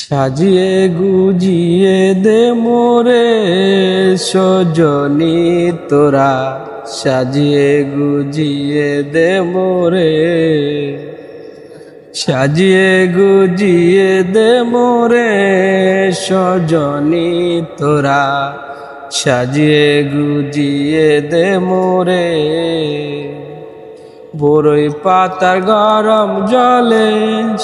সাজিয়ে গুজিয়ে দে মোরে সজনী তোরা, সাজিয়ে গুজিয়ে দে মোরে, সাজিয়ে গুজিয়ে দে মোরে সজনী তোরা, সাজিয়ে গুজিয়ে দে মোরে। বড়ই পাতার গরম জলে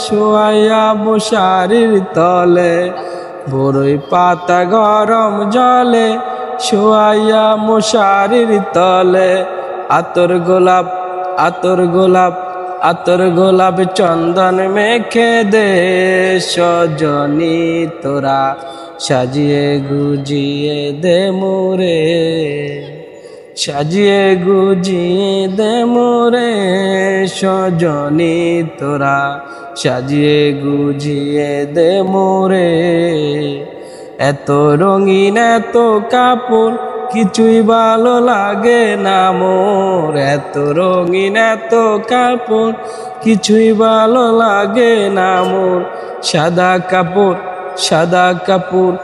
শোয়াইয়া মশারির তলে, বড়ই পাতা গরম জলে শোয়াইয়া মশারির তলে, আতর গোলাপ আতর গোলাপ আতর গোলাপ চন্দন মেখে দে সজনী তোরা, সাজিয়ে গুজিয়ে দে মোরে, সাজিয়ে গুজিয়ে দে মোরে সজনী তোরা, সাজিয়ে গুজিয়ে দে মোরে। এত রঙিন এত কাপড় কিছুই ভালো লাগে না মোর, এত রঙিন এত কাপড় কিছুই ভালো লাগে না মোর। সাদা কাপড় সাদা কাপড়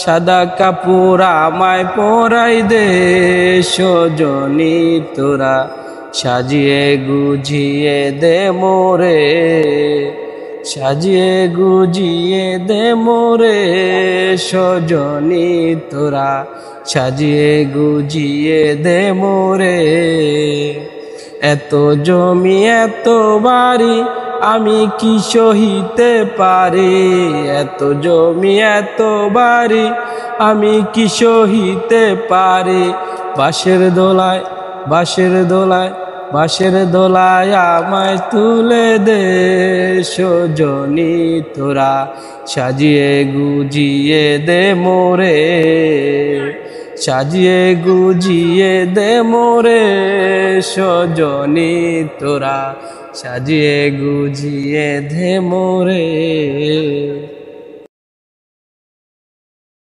সাদা কাপড় আমায় পরাই দে সজনী তোরা, সাজিয়ে গুজিয়ে দে মোরে, সাজিয়ে গুজিয়ে দে মোরে সজনী তোরা, সাজিয়ে গুজিয়ে দে মোরে। এত জমি এত বাড়ি আমি কি সহিতে পারি, এত জমি এত বাড়ি আমি কি সহিতে পারি। বাঁশের দোলায় বাঁশের দোলায় বাঁশের দোলায় আমায় তুলে দে সজনী তোরা, সাজিয়ে গুজিয়ে দে মোরে, সাজিয়ে গুজিয়ে দে মোরে সজনী তোরা, সাজিয়ে গুজিয়ে দে মোরে।